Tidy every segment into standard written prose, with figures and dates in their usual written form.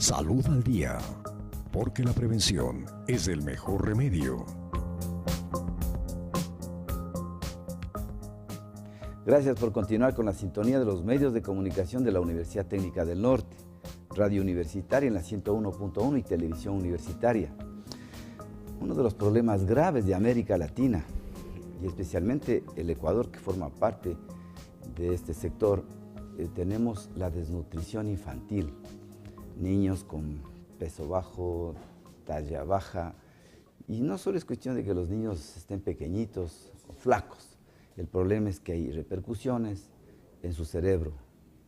Salud al día, porque la prevención es el mejor remedio. Gracias por continuar con la sintonía de los medios de comunicación de la Universidad Técnica del Norte, Radio Universitaria en la 101.1 y Televisión Universitaria. Uno de los problemas graves de América Latina, y especialmente el Ecuador, que forma parte de este sector, tenemos la desnutrición infantil. Niños con peso bajo, talla baja, y no solo es cuestión de que los niños estén pequeñitos o flacos. El problema es que hay repercusiones en su cerebro,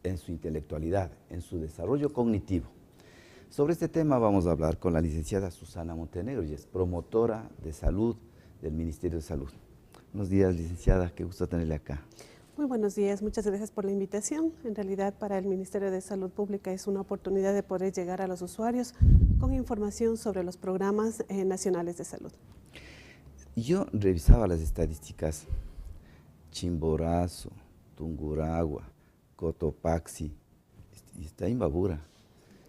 en su intelectualidad, en su desarrollo cognitivo. Sobre este tema vamos a hablar con la licenciada Susana Montenegro, ella es promotora de salud del Ministerio de Salud. Buenos días, licenciada, qué gusto tenerle acá. Muy buenos días, muchas gracias por la invitación. En realidad, para el Ministerio de Salud Pública es una oportunidad de poder llegar a los usuarios con información sobre los programas nacionales de salud. Yo revisaba las estadísticas. Chimborazo, Tungurahua, Cotopaxi y está Imbabura.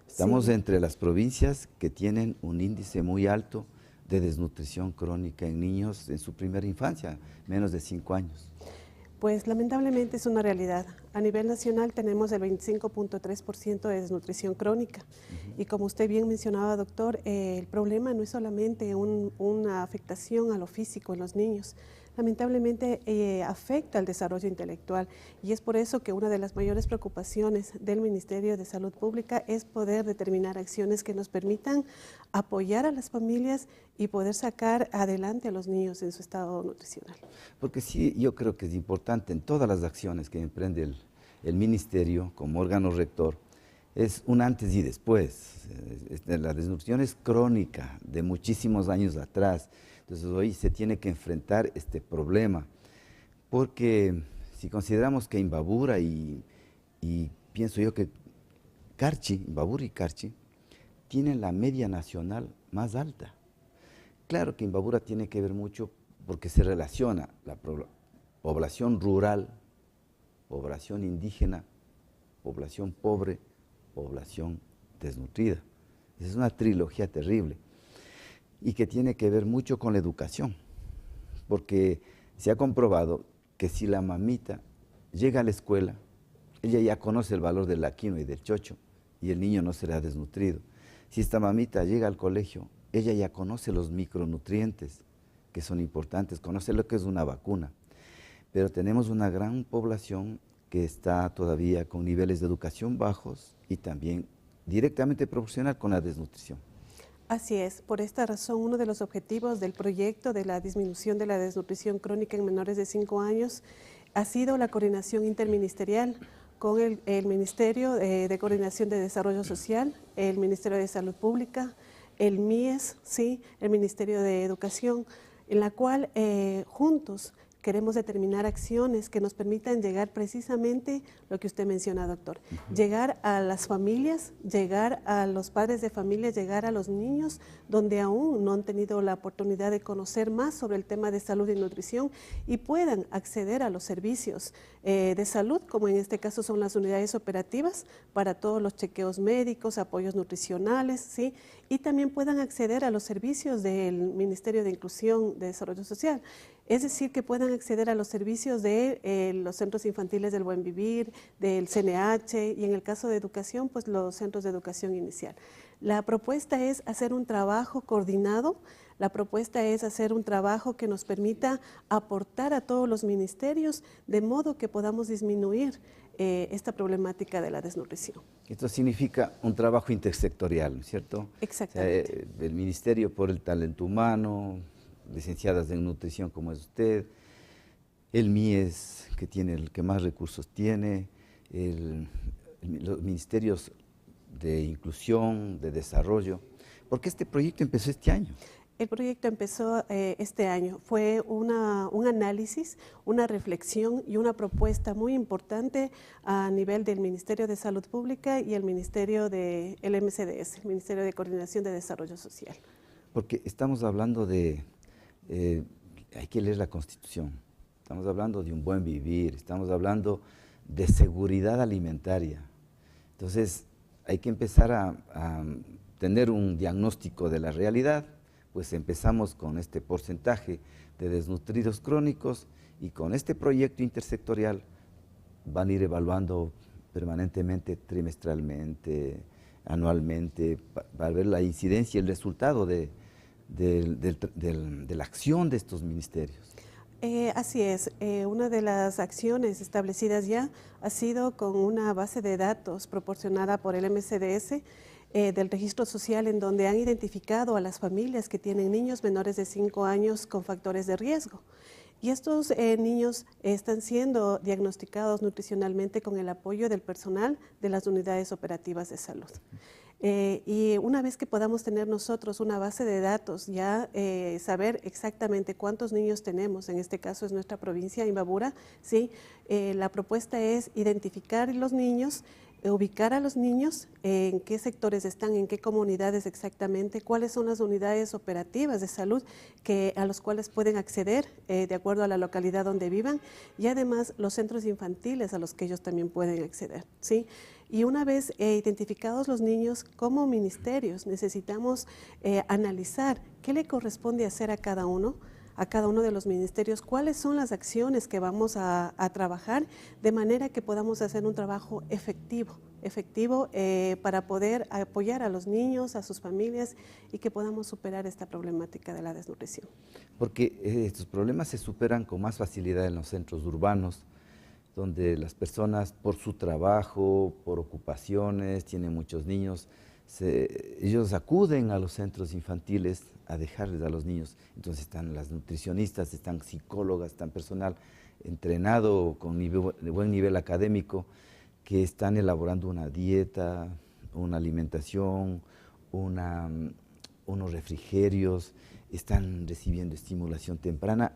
Estamos Sí. entre las provincias que tienen un índice muy alto de desnutrición crónica en niños en su primera infancia, menos de 5 años. Pues lamentablemente es una realidad. A nivel nacional tenemos el 25.3% de desnutrición crónica. Y como usted bien mencionaba, doctor, el problema no es solamente una afectación a lo físico en los niños. Lamentablemente afecta al desarrollo intelectual y es por eso que una de las mayores preocupaciones del Ministerio de Salud Pública es poder determinar acciones que nos permitan apoyar a las familias y poder sacar adelante a los niños en su estado nutricional. Porque sí, yo creo que es importante en todas las acciones que emprende el Ministerio como órgano rector, es un antes y después. La desnutrición es crónica de muchísimos años atrás. Entonces hoy se tiene que enfrentar este problema, porque si consideramos que Imbabura y pienso yo que Imbabura y Carchi tienen la media nacional más alta. Claro que Imbabura tiene que ver mucho porque se relaciona la población rural, población indígena, población pobre, población desnutrida. Es una trilogía terrible. Y que tiene que ver mucho con la educación, porque se ha comprobado que si la mamita llega a la escuela, ella ya conoce el valor del quinoa y del chocho, y el niño no será desnutrido. Si esta mamita llega al colegio, ella ya conoce los micronutrientes, que son importantes, conoce lo que es una vacuna. Pero tenemos una gran población que está todavía con niveles de educación bajos y también directamente proporcional con la desnutrición. Así es, por esta razón uno de los objetivos del proyecto de la disminución de la desnutrición crónica en menores de 5 años ha sido la coordinación interministerial con el Ministerio de Coordinación de Desarrollo Social, el Ministerio de Salud Pública, el MIES, ¿sí? El Ministerio de Educación, en la cual juntos queremos determinar acciones que nos permitan llegar precisamente lo que usted menciona, doctor. Llegar a las familias, llegar a los padres de familia, llegar a los niños donde aún no han tenido la oportunidad de conocer más sobre el tema de salud y nutrición y puedan acceder a los servicios de salud, como en este caso son las unidades operativas para todos los chequeos médicos, apoyos nutricionales, ¿sí? Y también puedan acceder a los servicios del Ministerio de Inclusión de Desarrollo Social. Es decir, que puedan acceder a los servicios de los centros infantiles del Buen Vivir, del CNH y en el caso de educación, pues los centros de educación inicial. La propuesta es hacer un trabajo coordinado, la propuesta es hacer un trabajo que nos permita aportar a todos los ministerios de modo que podamos disminuir esta problemática de la desnutrición. Esto significa un trabajo intersectorial, ¿no es cierto? Exactamente. El Ministerio por el Talento Humano, licenciadas en nutrición como es usted, el MIES, que tiene el que más recursos tiene, los ministerios de inclusión, de desarrollo, porque este proyecto empezó este año. El proyecto empezó este año, fue un análisis, una reflexión y una propuesta muy importante a nivel del Ministerio de Salud Pública y el Ministerio del MCDS, el Ministerio de Coordinación de Desarrollo Social. Porque estamos hablando de, hay que leer la Constitución, estamos hablando de un buen vivir, estamos hablando de seguridad alimentaria. Entonces, hay que empezar a tener un diagnóstico de la realidad, pues empezamos con este porcentaje de desnutridos crónicos y con este proyecto intersectorial van a ir evaluando permanentemente, trimestralmente, anualmente, para ver la incidencia y el resultado de la acción de estos ministerios. Así es, una de las acciones establecidas ya ha sido con una base de datos proporcionada por el MCDS del registro social, en donde han identificado a las familias que tienen niños menores de 5 años con factores de riesgo. Y estos niños están siendo diagnosticados nutricionalmente con el apoyo del personal de las unidades operativas de salud. Y una vez que podamos tener nosotros una base de datos, ya saber exactamente cuántos niños tenemos, en este caso es nuestra provincia, Imbabura, ¿sí? La propuesta es identificar los niños, ubicar a los niños, en qué sectores están, en qué comunidades exactamente, cuáles son las unidades operativas de salud a los cuales pueden acceder de acuerdo a la localidad donde vivan, y además los centros infantiles a los que ellos también pueden acceder, ¿sí? Y una vez identificados los niños, como ministerios necesitamos analizar qué le corresponde hacer a cada uno de los ministerios, cuáles son las acciones que vamos a trabajar, de manera que podamos hacer un trabajo efectivo para poder apoyar a los niños, a sus familias, y que podamos superar esta problemática de la desnutrición. Porque estos problemas se superan con más facilidad en los centros urbanos, donde las personas por su trabajo, por ocupaciones, tienen muchos niños, ellos acuden a los centros infantiles a dejarles a los niños. Entonces están las nutricionistas, están psicólogas, están personal entrenado con buen nivel académico, que están elaborando una dieta, una alimentación, unos refrigerios, están recibiendo estimulación temprana.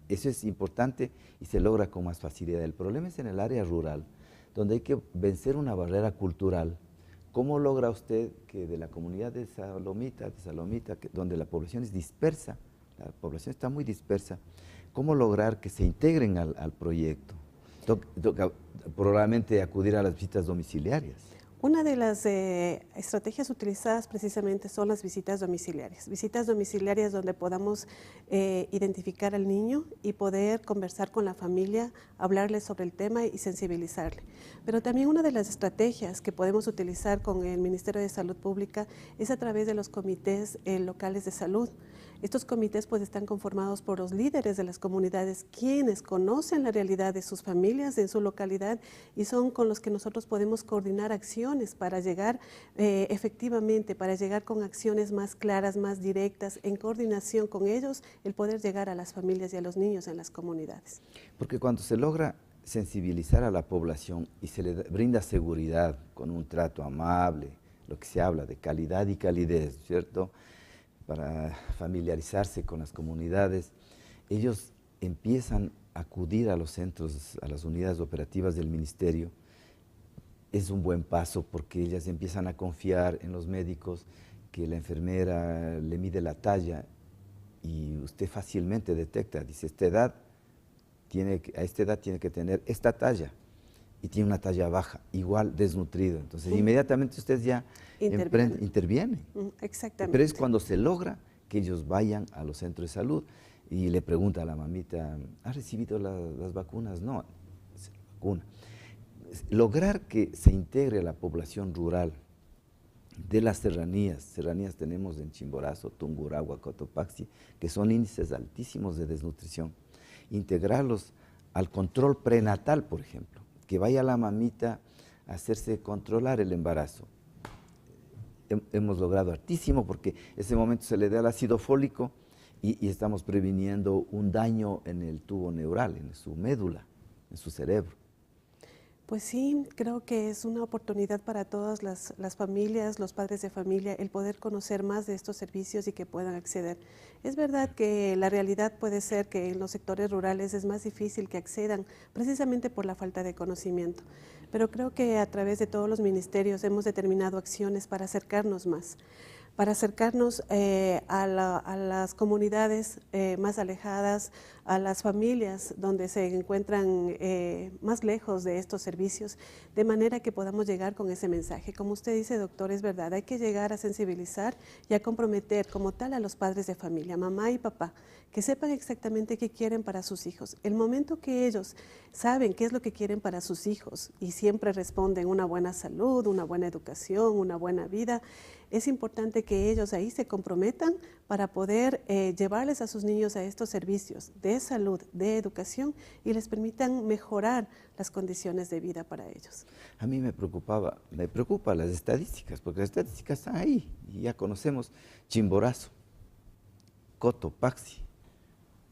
Eso es importante y se logra con más facilidad. El problema es en el área rural, donde hay que vencer una barrera cultural. ¿Cómo logra usted que de la comunidad de Salomita, donde la población es dispersa, la población está muy dispersa, cómo lograr que se integren al proyecto? Toca probablemente acudir a las visitas domiciliarias. Una de las estrategias utilizadas precisamente son las visitas domiciliarias donde podamos identificar al niño y poder conversar con la familia, hablarle sobre el tema y sensibilizarle. Pero también una de las estrategias que podemos utilizar con el Ministerio de Salud Pública es a través de los comités locales de salud. Estos comités pues están conformados por los líderes de las comunidades, quienes conocen la realidad de sus familias en su localidad, y son con los que nosotros podemos coordinar acciones para llegar efectivamente, para llegar con acciones más claras, más directas, en coordinación con ellos, el poder llegar a las familias y a los niños en las comunidades. Porque cuando se logra sensibilizar a la población y se le brinda seguridad con un trato amable, lo que se habla de calidad y calidez, ¿cierto?, para familiarizarse con las comunidades, ellos empiezan a acudir a los centros, a las unidades operativas del ministerio. Es un buen paso porque ellas empiezan a confiar en los médicos, que la enfermera le mide la talla y usted fácilmente detecta, dice, a esta edad tiene que tener esta talla, y tiene una talla baja, igual desnutrido. Entonces, inmediatamente usted ya interviene. Exactamente. Pero es cuando se logra que ellos vayan a los centros de salud y le pregunta a la mamita, ¿ha recibido las vacunas? No, se vacuna. Lograr que se integre a la población rural de las serranías tenemos en Chimborazo, Tungurahua, Cotopaxi, que son índices altísimos de desnutrición. Integrarlos al control prenatal, por ejemplo, que vaya la mamita a hacerse controlar el embarazo. Hemos logrado hartísimo porque en ese momento se le da el ácido fólico y estamos previniendo un daño en el tubo neural, en su médula, en su cerebro. Pues sí, creo que es una oportunidad para todas las familias, los padres de familia, el poder conocer más de estos servicios y que puedan acceder. Es verdad que la realidad puede ser que en los sectores rurales es más difícil que accedan, precisamente por la falta de conocimiento. Pero creo que a través de todos los ministerios hemos determinado acciones para acercarnos más. para acercarnos a las comunidades más alejadas, a las familias donde se encuentran más lejos de estos servicios, de manera que podamos llegar con ese mensaje. Como usted dice, doctor, es verdad, hay que llegar a sensibilizar y a comprometer como tal a los padres de familia, mamá y papá, que sepan exactamente qué quieren para sus hijos. El momento que ellos saben qué es lo que quieren para sus hijos y siempre responden una buena salud, una buena educación, una buena vida, es importante que ellos ahí se comprometan para poder llevarles a sus niños a estos servicios de salud, de educación y les permitan mejorar las condiciones de vida para ellos. A mí me preocupa las estadísticas, porque las estadísticas están ahí y ya conocemos Chimborazo, Cotopaxi,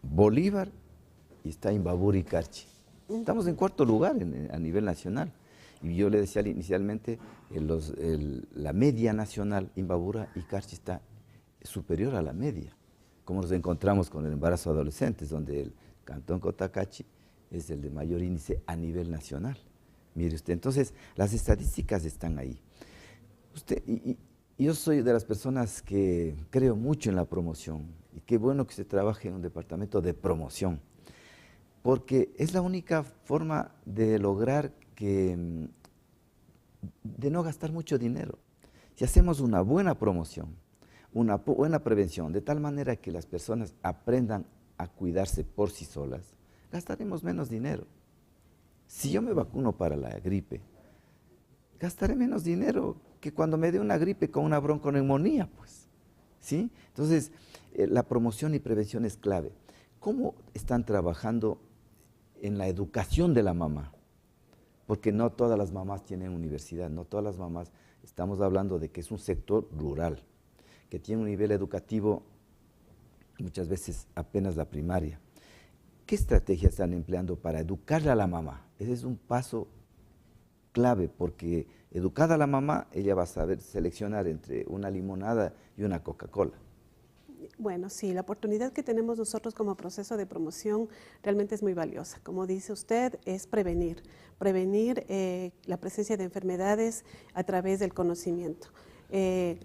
Bolívar y está Imbabura y Carchi. Estamos en cuarto lugar a nivel nacional. Y yo le decía inicialmente, la media nacional, Imbabura y Carchi está superior a la media. Como nos encontramos con el embarazo de adolescentes, donde el cantón Cotacachi es el de mayor índice a nivel nacional. Mire usted, entonces las estadísticas están ahí. Yo soy de las personas que creo mucho en la promoción y qué bueno que se trabaje en un departamento de promoción, porque es la única forma de lograr de no gastar mucho dinero. Si hacemos una buena promoción, una buena prevención, de tal manera que las personas aprendan a cuidarse por sí solas, gastaremos menos dinero. Si yo me vacuno para la gripe, gastaré menos dinero que cuando me dé una gripe con una bronconeumonía, pues, ¿sí? Entonces, la promoción y prevención es clave. ¿Cómo están trabajando en la educación de la mamá? Porque no todas las mamás tienen universidad, no todas las mamás, estamos hablando de que es un sector rural, que tiene un nivel educativo muchas veces apenas la primaria. ¿Qué estrategias están empleando para educarle a la mamá? Ese es un paso clave, porque educada a la mamá, ella va a saber seleccionar entre una limonada y una Coca-Cola. Bueno, sí, la oportunidad que tenemos nosotros como proceso de promoción realmente es muy valiosa. Como dice usted, es prevenir la presencia de enfermedades a través del conocimiento.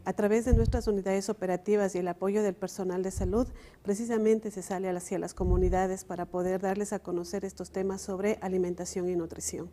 A través de nuestras unidades operativas y el apoyo del personal de salud, precisamente se sale hacia las comunidades para poder darles a conocer estos temas sobre alimentación y nutrición.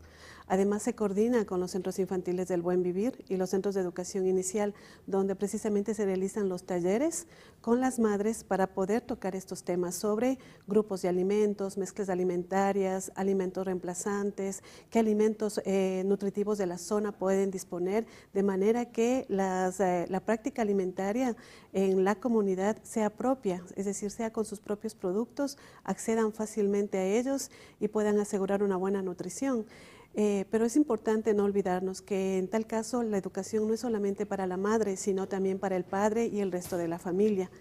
Además, se coordina con los centros infantiles del Buen Vivir y los centros de educación inicial, donde precisamente se realizan los talleres con las madres para poder tocar estos temas sobre grupos de alimentos, mezclas alimentarias, alimentos reemplazantes, qué alimentos nutritivos de la zona pueden disponer, de manera que la práctica alimentaria en la comunidad sea propia, es decir, sea con sus propios productos, accedan fácilmente a ellos y puedan asegurar una buena nutrición. Pero es importante no olvidarnos que en tal caso la educación no es solamente para la madre, sino también para el padre y el resto de la familia,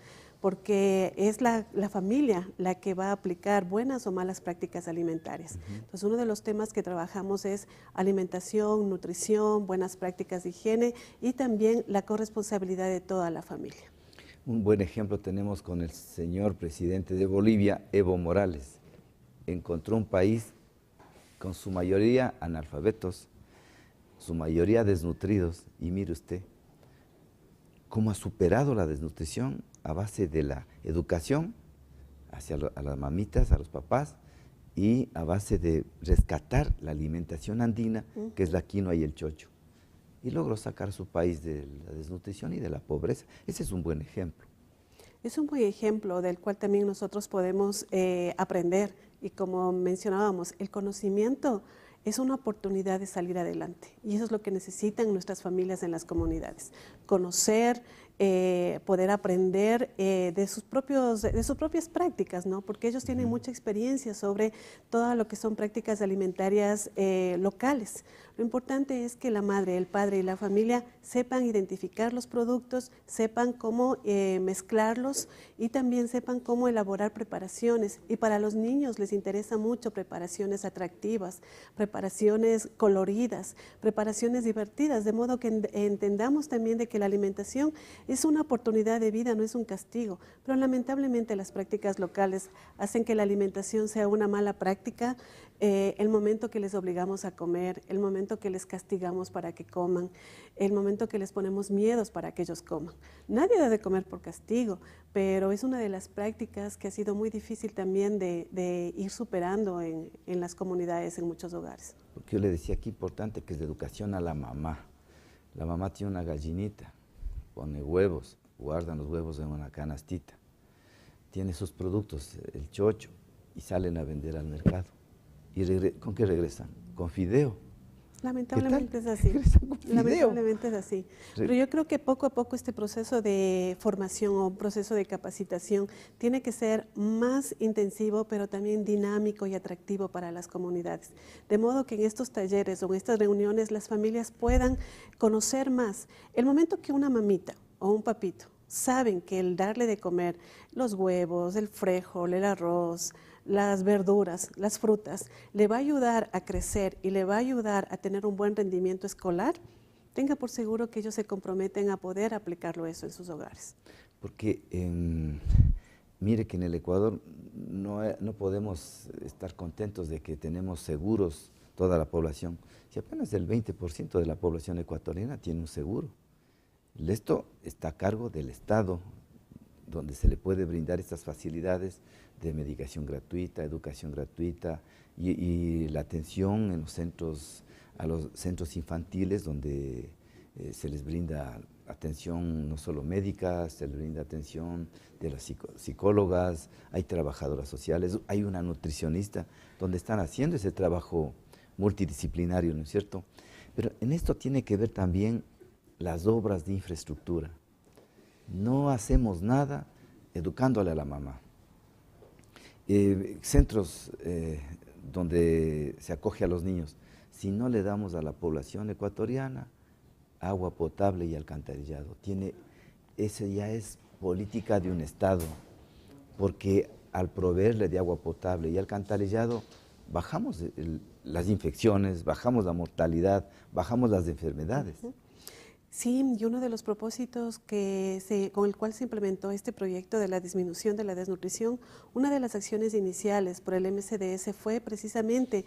porque es la familia la que va a aplicar buenas o malas prácticas alimentarias. Entonces, uno de los temas que trabajamos es alimentación, nutrición, buenas prácticas de higiene y también la corresponsabilidad de toda la familia. Un buen ejemplo tenemos con el señor presidente de Bolivia, Evo Morales. Encontró un país con su mayoría analfabetos, su mayoría desnutridos, y mire usted cómo ha superado la desnutrición a base de la educación a las mamitas, a los papás, y a base de rescatar la alimentación andina, que es la quinoa y el chocho. Y logró sacar a su país de la desnutrición y de la pobreza. Ese es un buen ejemplo. Es un buen ejemplo del cual también nosotros podemos aprender, y como mencionábamos, el conocimiento es una oportunidad de salir adelante y eso es lo que necesitan nuestras familias en las comunidades, conocer, poder aprender de sus propias prácticas, ¿no? Porque ellos tienen mucha experiencia sobre todo lo que son prácticas alimentarias locales. Lo importante es que la madre, el padre y la familia sepan identificar los productos, sepan cómo mezclarlos y también sepan cómo elaborar preparaciones. Y para los niños les interesa mucho preparaciones atractivas, preparaciones coloridas, preparaciones divertidas, de modo que entendamos también de que la alimentación Es una oportunidad de vida, no es un castigo, pero lamentablemente las prácticas locales hacen que la alimentación sea una mala práctica. El momento que les obligamos a comer, el momento que les castigamos para que coman, el momento que les ponemos miedos para que ellos coman. Nadie debe comer por castigo, pero es una de las prácticas que ha sido muy difícil también de ir superando en las comunidades, en muchos hogares. Porque yo le decía que importante que es de educación a la mamá. La mamá tiene una gallinita, pone huevos, guardan los huevos en una canastita, tiene sus productos, el chocho, y salen a vender al mercado. ¿Y con qué regresan? Con fideo. Lamentablemente es así. Lamentablemente es así. Pero yo creo que poco a poco este proceso de formación o proceso de capacitación tiene que ser más intensivo, pero también dinámico y atractivo para las comunidades. De modo que en estos talleres o en estas reuniones las familias puedan conocer más. El momento que una mamita o un papito saben que el darle de comer los huevos, el frijol, el arroz, las verduras, las frutas, le va a ayudar a crecer y le va a ayudar a tener un buen rendimiento escolar, tenga por seguro que ellos se comprometen a poder aplicarlo eso en sus hogares. Porque mire que en el Ecuador no podemos estar contentos de que tenemos seguros toda la población. Si apenas el 20% de la población ecuatoriana tiene un seguro. Esto está a cargo del Estado, donde se le puede brindar estas facilidades de medicación gratuita, educación gratuita y la atención en los centros, a los centros infantiles, donde se les brinda atención no solo médica, se les brinda atención de las psicólogas, hay trabajadoras sociales, hay una nutricionista, donde están haciendo ese trabajo multidisciplinario, ¿no es cierto? Pero en esto tiene que ver también las obras de infraestructura. No hacemos nada educándole a la mamá. Centros donde se acoge a los niños, si no le damos a la población ecuatoriana agua potable y alcantarillado, esa ya es política de un Estado, porque al proveerle de agua potable y alcantarillado, bajamos las infecciones, bajamos la mortalidad, bajamos las enfermedades. Sí, y uno de los propósitos con el cual se implementó este proyecto de la disminución de la desnutrición, una de las acciones iniciales por el MCDS fue precisamente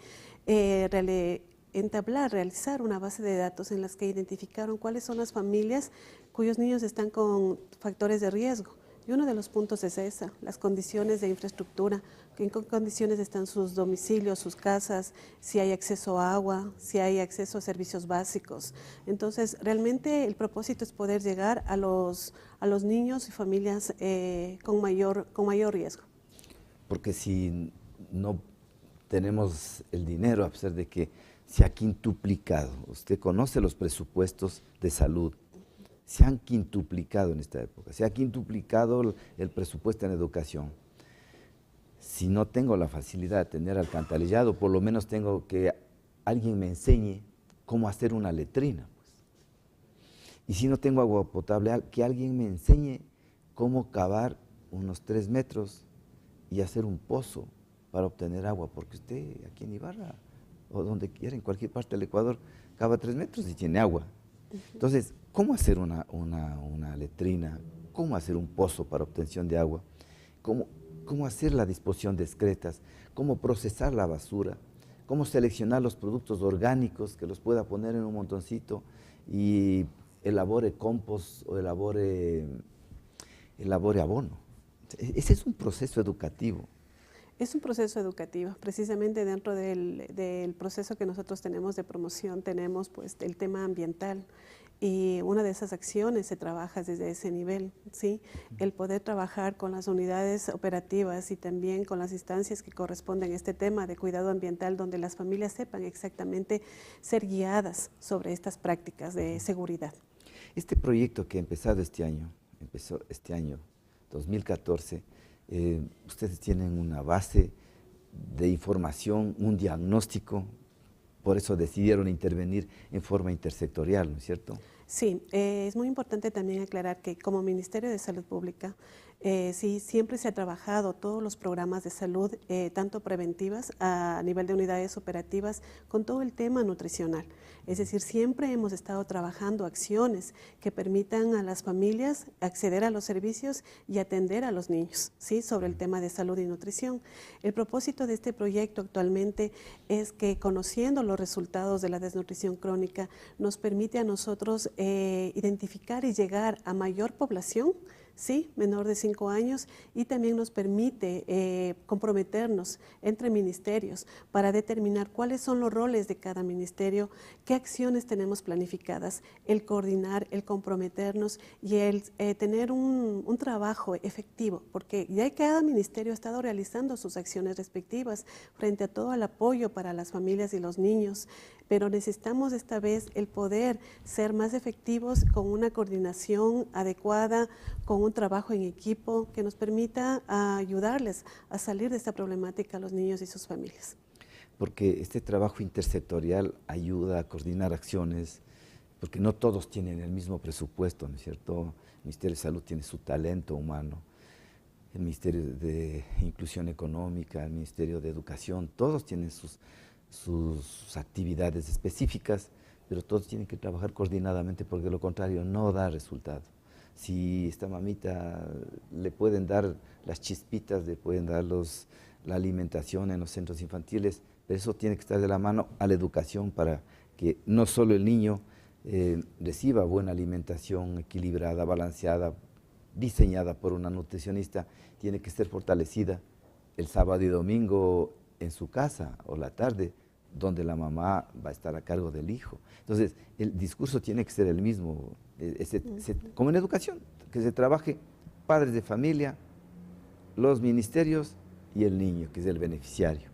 realizar una base de datos en las que identificaron cuáles son las familias cuyos niños están con factores de riesgo. Y uno de los puntos es esa, las condiciones de infraestructura, en qué condiciones están sus domicilios, sus casas, si hay acceso a agua, si hay acceso a servicios básicos. Entonces, realmente el propósito es poder llegar a los niños y familias con mayor riesgo. Porque si no tenemos el dinero, a pesar de que se ha quintuplicado, usted conoce los presupuestos de salud, se han quintuplicado en esta época, se ha quintuplicado el presupuesto en educación. Si no tengo la facilidad de tener alcantarillado, por lo menos tengo que alguien me enseñe cómo hacer una letrina. Pues. Y si no tengo agua potable, que alguien me enseñe cómo cavar unos 3 metros y hacer un pozo para obtener agua, porque usted aquí en Ibarra, o donde quiera, en cualquier parte del Ecuador, cava 3 metros y tiene agua. Entonces, ¿cómo hacer una letrina? ¿Cómo hacer un pozo para obtención de agua? ¿Cómo hacer la disposición de excretas? ¿Cómo procesar la basura? ¿Cómo seleccionar los productos orgánicos que los pueda poner en un montoncito y elabore compost o elabore abono? Ese es un proceso educativo. Es un proceso educativo, precisamente dentro del proceso que nosotros tenemos de promoción tenemos pues el tema ambiental y una de esas acciones se trabaja desde ese nivel, ¿sí? El poder trabajar con las unidades operativas y también con las instancias que corresponden a este tema de cuidado ambiental donde las familias sepan exactamente ser guiadas sobre estas prácticas de seguridad. Este proyecto que empezó este año, 2014, ustedes tienen una base de información, un diagnóstico, por eso decidieron intervenir en forma intersectorial, ¿no es cierto? Sí, es muy importante también aclarar que como Ministerio de Salud Pública Sí, siempre se ha trabajado todos los programas de salud, tanto preventivas a nivel de unidades operativas, con todo el tema nutricional. Es decir, siempre hemos estado trabajando acciones que permitan a las familias acceder a los servicios y atender a los niños, ¿sí? Sobre el tema de salud y nutrición. El propósito de este proyecto actualmente es que, conociendo los resultados de la desnutrición crónica, nos permite a nosotros identificar y llegar a mayor población, sí, menor de 5 años, y también nos permite comprometernos entre ministerios para determinar cuáles son los roles de cada ministerio, qué acciones tenemos planificadas, el coordinar, el comprometernos y el tener un trabajo efectivo, porque ya cada ministerio ha estado realizando sus acciones respectivas frente a todo el apoyo para las familias y los niños, pero necesitamos esta vez el poder ser más efectivos con una coordinación adecuada, con un trabajo en equipo que nos permita ayudarles a salir de esta problemática a los niños y sus familias. Porque este trabajo intersectorial ayuda a coordinar acciones, porque no todos tienen el mismo presupuesto, ¿no es cierto? El Ministerio de Salud tiene su talento humano, el Ministerio de Inclusión Económica, el Ministerio de Educación, todos tienen sus actividades específicas, pero todos tienen que trabajar coordinadamente porque de lo contrario no da resultado. Si esta mamita le pueden dar las chispitas, le pueden dar la alimentación en los centros infantiles, pero eso tiene que estar de la mano a la educación para que no solo el niño reciba buena alimentación equilibrada, balanceada, diseñada por una nutricionista, tiene que ser fortalecida el sábado y domingo en su casa o la tarde, donde la mamá va a estar a cargo del hijo. Entonces, el discurso tiene que ser el mismo, como en educación, que se trabaje padres de familia, los ministerios y el niño, que es el beneficiario.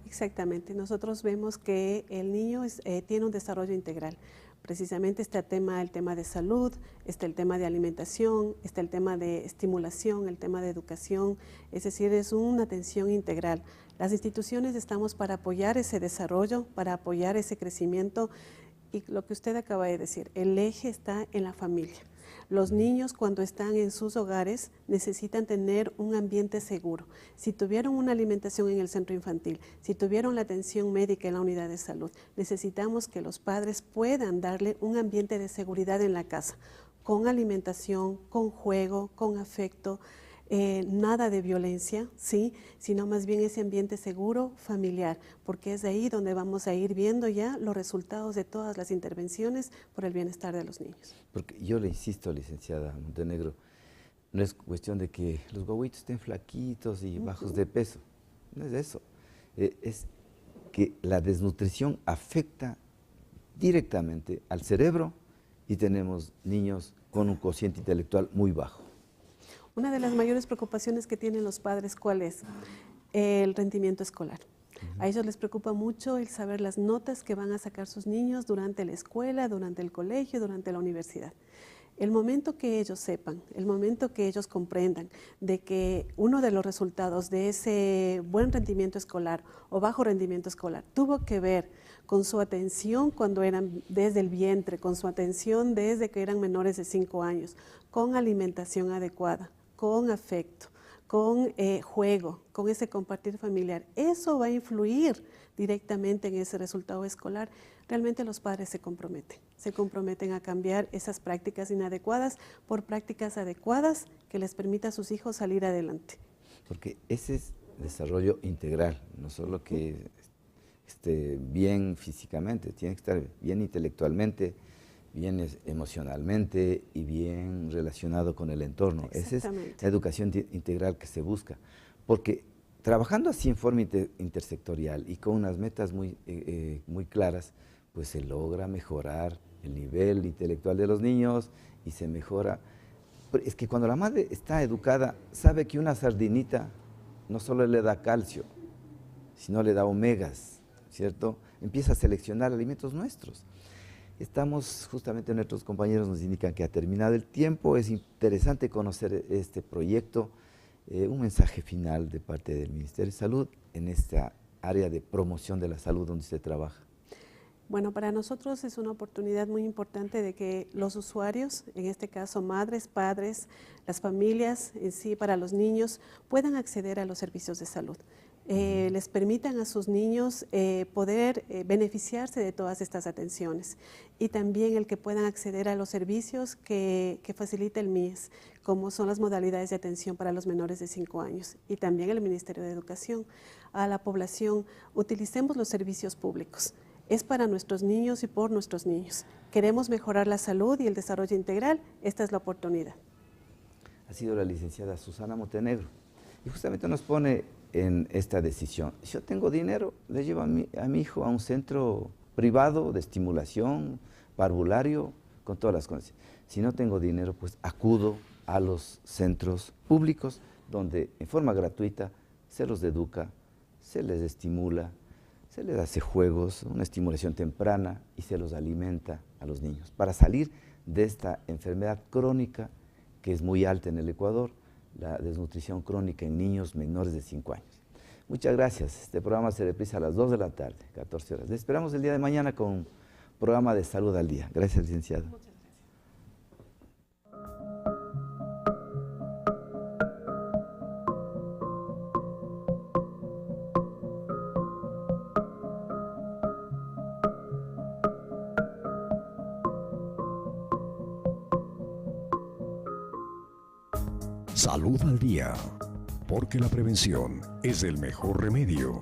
Exactamente, nosotros vemos que el niño tiene un desarrollo integral. Precisamente está el tema de salud, está el tema de alimentación, está el tema de estimulación, el tema de educación, es decir, es una atención integral. Las instituciones estamos para apoyar ese desarrollo, para apoyar ese crecimiento, y lo que usted acaba de decir, el eje está en la familia. Los niños, cuando están en sus hogares, necesitan tener un ambiente seguro. Si tuvieron una alimentación en el centro infantil, si tuvieron la atención médica en la unidad de salud, necesitamos que los padres puedan darle un ambiente de seguridad en la casa, con alimentación, con juego, con afecto, nada de violencia, ¿sí? Sino más bien ese ambiente seguro, familiar, porque es de ahí donde vamos a ir viendo ya los resultados de todas las intervenciones por el bienestar de los niños. Porque yo le insisto, licenciada Montenegro, no es cuestión de que los guaguitos estén flaquitos y bajos de peso, no es eso, es que la desnutrición afecta directamente al cerebro y tenemos niños con un cociente intelectual muy bajo. Una de las mayores preocupaciones que tienen los padres, ¿cuál es? El rendimiento escolar. A ellos les preocupa mucho el saber las notas que van a sacar sus niños durante la escuela, durante el colegio, durante la universidad. El momento que ellos sepan, el momento que ellos comprendan de que uno de los resultados de ese buen rendimiento escolar o bajo rendimiento escolar tuvo que ver con su atención cuando eran desde el vientre, con su atención desde que eran menores de 5 años, con alimentación adecuada, con afecto, con juego, con ese compartir familiar. Eso va a influir directamente en ese resultado escolar. Realmente los padres se comprometen a cambiar esas prácticas inadecuadas por prácticas adecuadas que les permita a sus hijos salir adelante. Porque ese es desarrollo integral, no solo que esté bien físicamente, tiene que estar bien intelectualmente, bien emocionalmente y bien relacionado con el entorno. Esa es la educación integral que se busca, porque trabajando así en forma intersectorial y con unas metas muy claras, pues se logra mejorar el nivel intelectual de los niños y se mejora. Pero es que cuando la madre está educada, sabe que una sardinita no solo le da calcio, sino le da omegas, ¿cierto? Empieza a seleccionar alimentos nuestros. Estamos, justamente nuestros compañeros nos indican que ha terminado el tiempo, es interesante conocer este proyecto, un mensaje final de parte del Ministerio de Salud en esta área de promoción de la salud donde se trabaja. Bueno, para nosotros es una oportunidad muy importante de que los usuarios, en este caso madres, padres, las familias en sí, para los niños, puedan acceder a los servicios de salud. Les permitan a sus niños poder beneficiarse de todas estas atenciones y también el que puedan acceder a los servicios que facilita el MIES, como son las modalidades de atención para los menores de 5 años y también el Ministerio de Educación. A la población, utilicemos los servicios públicos. Es para nuestros niños y por nuestros niños. Queremos mejorar la salud y el desarrollo integral, esta es la oportunidad. Ha sido la licenciada Susana Montenegro y justamente nos pone en esta decisión. Si yo tengo dinero, le llevo a mi hijo a un centro privado de estimulación, parvulario, con todas las condiciones. Si no tengo dinero, pues acudo a los centros públicos donde en forma gratuita se los educa, se les estimula, se les hace juegos, una estimulación temprana y se los alimenta a los niños para salir de esta enfermedad crónica que es muy alta en el Ecuador, la desnutrición crónica en niños menores de 5 años. Muchas gracias. Este programa se reprisa a las 2 de la tarde, 14 horas. Les esperamos el día de mañana con un programa de Salud al Día. Gracias, licenciado. Muchas gracias. Salud al Día, porque la prevención es el mejor remedio.